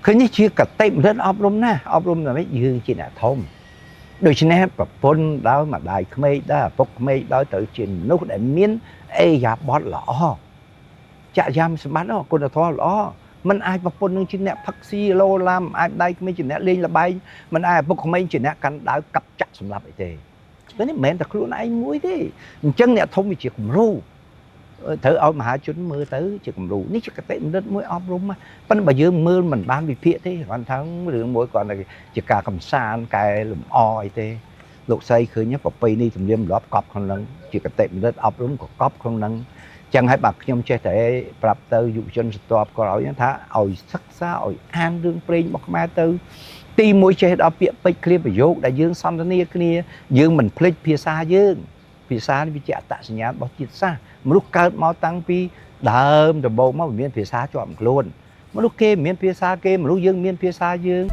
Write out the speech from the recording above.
ឃើញនេះជាកតិមិនអប់រំណាអប់រំតែមិនយើងជាអ្នកធំដូច្នេះប្រពន្ធដោយម្ដាយក្មេកដែរឪពុកក្មេកដោយត្រូវជាមនុស្សដែលមានអេយ៉ាបតល្អចក្រយាមសម្បត្តិគុណធម៌ល្អមិនអាចប្រពន្ធនឹងជាអ្នកផឹកស៊ីឡូឡាមអាចដៃក្មេងជាអ្នកលេងល្បែងមិនអាចឪពុកក្មេងជាអ្នកកាន់ដាវកាប់ចាក់សម្លាប់អីទេនេះមិនមែនតែខ្លួនឯងមួយទេអញ្ចឹងអ្នកធំវាជាគំរូត្រូវឲ្យមហាជនមើលទៅជាគំរូនេះជាកតិបណ្ឌិតមួយអប់រំប៉ុន្តែបើយើងមើលមិនបានវិភាគទេគាត់ថារឿងមួយគាត់ជាការកំសាន្តកែលម្អអីទេលោកស្រីឃើញប្រពៃនេះទំនៀមទម្លាប់កប់ក្នុងហ្នឹងជាកតិបណ្ឌិតអប់រំក៏កប់ក្នុងហ្នឹងចឹងហើយបាទខ្ញុំចេះតែប្រាប់ទៅយុវជនស្ទាប់គាត់ឲ្យថាឲ្យសិក្សាឲ្យអានរឿងព្រេងរបស់ខ្មែរទៅទីមួយចេះដល់ពាក្យពេចន៍ឃ្លាប្រយោគដែលយើងសន្ទនាគ្នាយើងមិនភ្លេចភាសាយើងភាសានេះវាជាអត្តសញ្ញាណរបស់ជាតិសាសន៍មនុស្សកើតមកតាំងពីដើមដំបូងមកមានភាសាជាប់ខ្លួនមនុស្សគេមានភាសាគេមនុស្សយើងមានភាសាយើង